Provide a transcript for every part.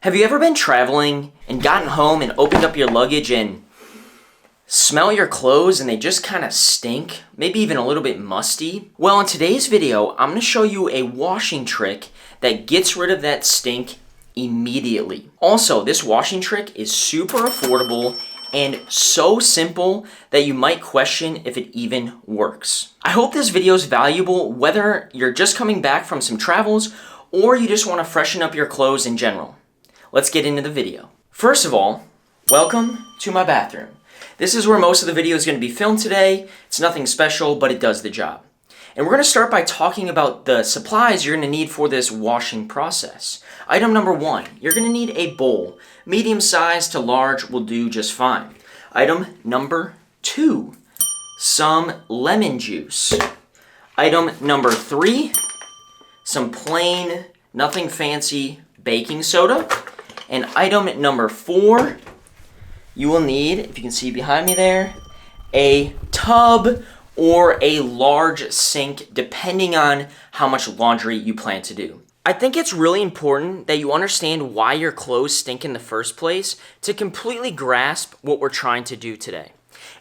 Have you ever been traveling and gotten home and opened up your luggage and smell your clothes and they just kind of stink? Maybe even a little bit musty? Well, in today's video, I'm going to show you a washing trick that gets rid of that stink immediately. Also, this washing trick is super affordable and so simple that you might question if it even works. I hope this video is valuable whether you're just coming back from some travels or you just want to freshen up your clothes in general. Let's get into the video. First of all, welcome to my bathroom. This is where most of the video is going to be filmed today. It's nothing special, but it does the job. And we're going to start by talking about the supplies you're going to need for this washing process. Item number one, you're going to need a bowl. Medium size to large will do just fine. Item number two, some lemon juice. Item number three, some plain, nothing fancy baking soda. And item number four, you will need, if you can see behind me there, a tub or a large sink, depending on how much laundry you plan to do. I think it's really important that you understand why your clothes stink in the first place to completely grasp what we're trying to do today.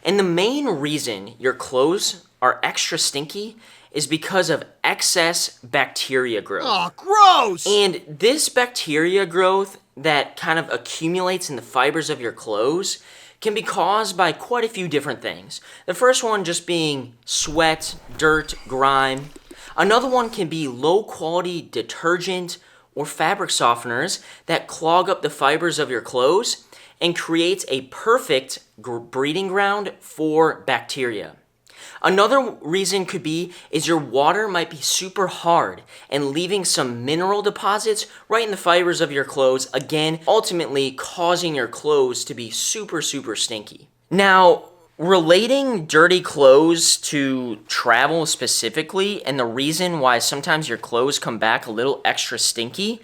And the main reason your clothes are extra stinky is because of excess bacteria growth. Oh, gross! And this bacteria growth that kind of accumulates in the fibers of your clothes can be caused by quite a few different things. The first one just being sweat, dirt, grime. Another one can be low-quality detergent or fabric softeners that clog up the fibers of your clothes and creates a perfect breeding ground for bacteria. Another reason could be is your water might be super hard and leaving some mineral deposits right in the fibers of your clothes, again, ultimately causing your clothes to be super stinky. Now, relating dirty clothes to travel specifically, and the reason why sometimes your clothes come back a little extra stinky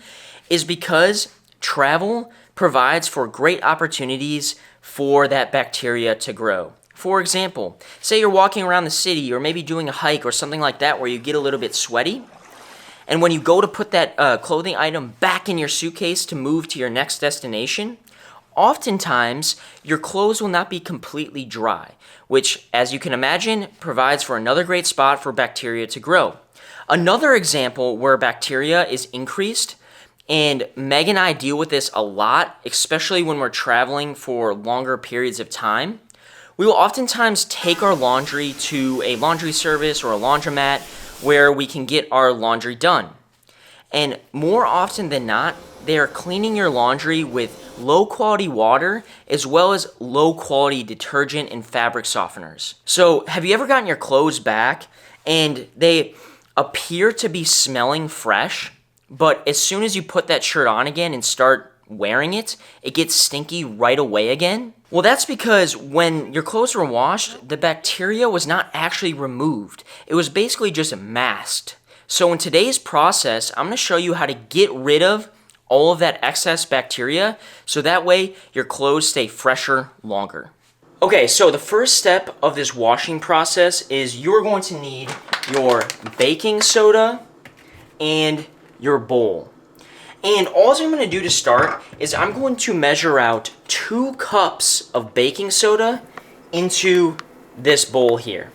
is because travel provides for great opportunities for that bacteria to grow. For example, say you're walking around the city or maybe doing a hike or something like that where you get a little bit sweaty, and when you go to put that clothing item back in your suitcase to move to your next destination, oftentimes your clothes will not be completely dry, which, as you can imagine, provides for another great spot for bacteria to grow. Another example where bacteria is increased, and Meg and I deal with this a lot, especially when we're traveling for longer periods of time. We will oftentimes take our laundry to a laundry service or a laundromat where we can get our laundry done. And more often than not, they are cleaning your laundry with low-quality water as well as low-quality detergent and fabric softeners. So have you ever gotten your clothes back and they appear to be smelling fresh, but as soon as you put that shirt on again and start wearing it, it gets stinky right away again? Well, that's because when your clothes were washed, the bacteria was not actually removed. It was basically just masked. So in today's process, I'm going to show you how to get rid of all of that excess bacteria so that way your clothes stay fresher longer. Okay, so the first step of this washing process is you're going to need your baking soda and your bowl. And all I'm going to do to start is I'm going to measure out 2 cups of baking soda into this bowl here.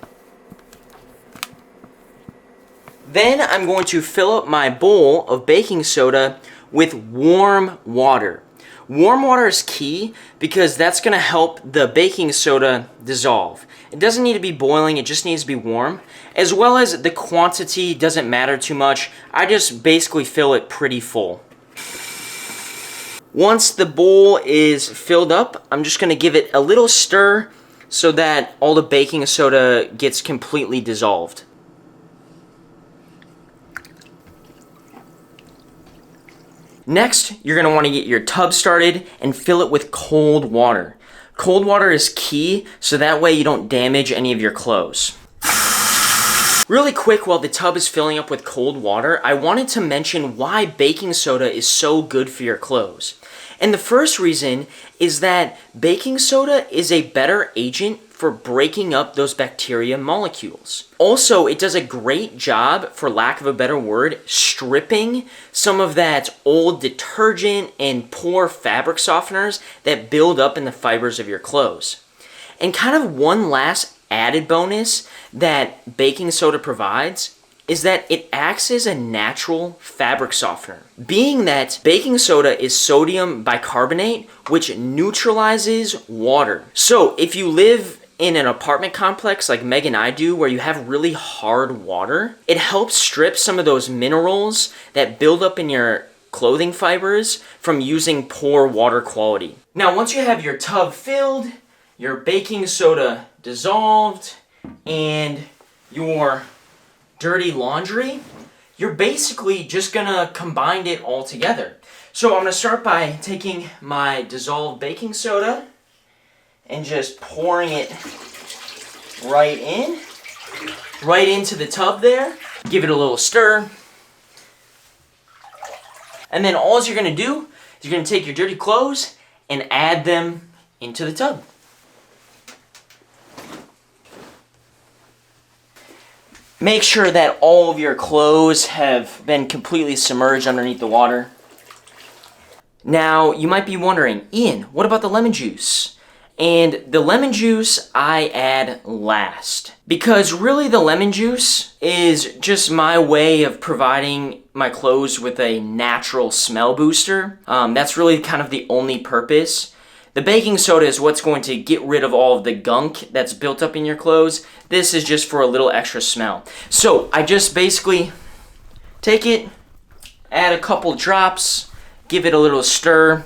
Then I'm going to fill up my bowl of baking soda with warm water. Warm water is key because that's going to help the baking soda dissolve. It doesn't need to be boiling, it just needs to be warm. As well as the quantity doesn't matter too much. I just basically fill it pretty full. Once the bowl is filled up, I'm just going to give it a little stir so that all the baking soda gets completely dissolved. Next, you're going to want to get your tub started and fill it with cold water. Cold water is key, so that way you don't damage any of your clothes. Really quick, while the tub is filling up with cold water, I wanted to mention why baking soda is so good for your clothes. And the first reason is that baking soda is a better agent for for breaking up those bacteria molecules. Also, it does a great job, for lack of a better word, stripping some of that old detergent and poor fabric softeners that build up in the fibers of your clothes. And kind of one last added bonus that baking soda provides is that it acts as a natural fabric softener. Being that baking soda is sodium bicarbonate, which neutralizes water. So if you live in an apartment complex like Meg and I do, where you have really hard water, it helps strip some of those minerals that build up in your clothing fibers from using poor water quality. Now, once you have your tub filled, your baking soda dissolved, and your dirty laundry, you're basically just gonna combine it all together. So I'm gonna start by taking my dissolved baking soda and just pouring it right into the tub there. Give it a little stir. And then all you're gonna do is you're gonna take your dirty clothes and add them into the tub. Make sure that all of your clothes have been completely submerged underneath the water. Now, you might be wondering, Ian, what about the lemon juice? And the lemon juice I add last. Because really the lemon juice is just my way of providing my clothes with a natural smell booster. That's really kind of the only purpose. The baking soda is what's going to get rid of all of the gunk that's built up in your clothes. This is just for a little extra smell. So I just basically take it, add a couple drops, give it a little stir,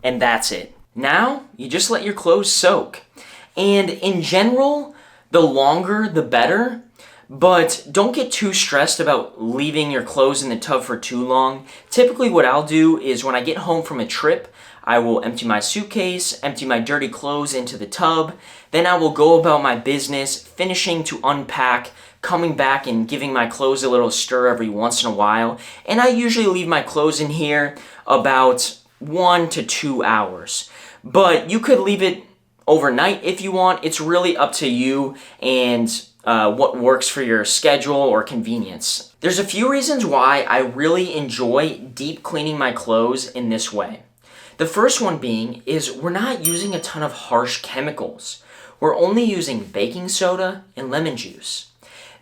and that's it. Now, you just let your clothes soak. And in general, the longer the better, but don't get too stressed about leaving your clothes in the tub for too long. Typically what I'll do is when I get home from a trip, I will empty my suitcase, empty my dirty clothes into the tub, then I will go about my business, finishing to unpack, coming back and giving my clothes a little stir every once in a while, and I usually leave my clothes in here about 1 to 2 hours. But you could leave it overnight if you want. It's really up to you and what works for your schedule or convenience. There's a few reasons why I really enjoy deep cleaning my clothes in this way. The first one being is we're not using a ton of harsh chemicals. We're only using baking soda and lemon juice.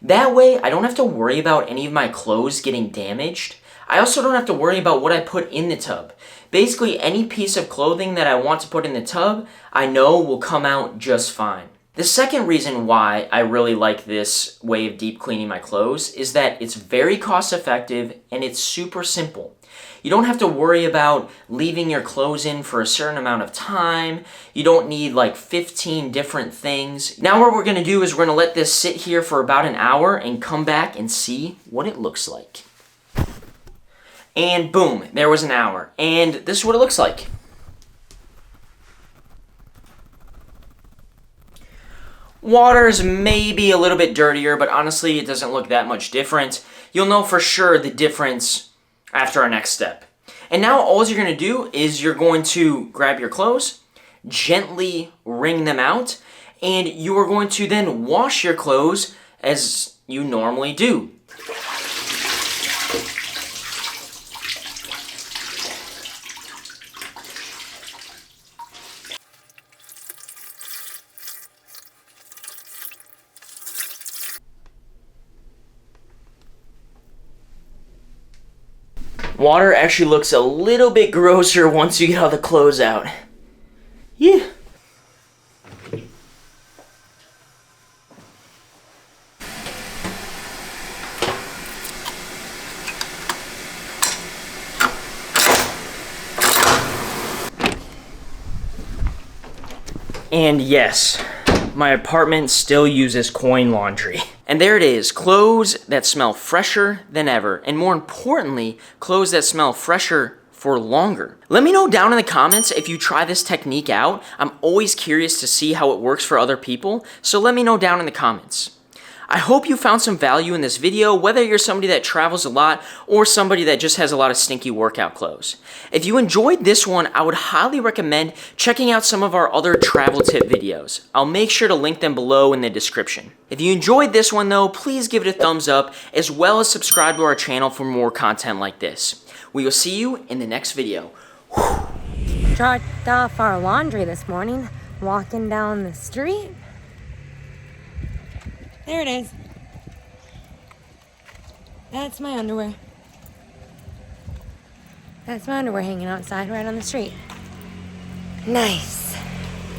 That way, I don't have to worry about any of my clothes getting damaged. I also don't have to worry about what I put in the tub. Basically, any piece of clothing that I want to put in the tub, I know will come out just fine. The second reason why I really like this way of deep cleaning my clothes is that it's very cost effective and it's super simple. You don't have to worry about leaving your clothes in for a certain amount of time. You don't need like 15 different things. Now what we're gonna do is we're gonna let this sit here for about an hour and come back and see what it looks like. And boom, there was an hour. And this is what it looks like. Water is maybe a little bit dirtier, but honestly, it doesn't look that much different. You'll know for sure the difference after our next step. And now all you're going to do is you're going to grab your clothes, gently wring them out, and you are going to then wash your clothes as you normally do. Water actually looks a little bit grosser once you get all the clothes out. Yeah. And yes, my apartment still uses coin laundry. And there it is, clothes that smell fresher than ever, and more importantly, clothes that smell fresher for longer. Let me know down in the comments if you try this technique out. I'm always curious to see how it works for other people, so let me know down in the comments. I hope you found some value in this video, whether you're somebody that travels a lot or somebody that just has a lot of stinky workout clothes. If you enjoyed this one, I would highly recommend checking out some of our other travel tip videos. I'll make sure to link them below in the description. If you enjoyed this one though, please give it a thumbs up, as well as subscribe to our channel for more content like this. We will see you in the next video. Dropped off our laundry this morning, walking down the street. There it is. That's my underwear. That's my underwear hanging outside right on the street. Nice.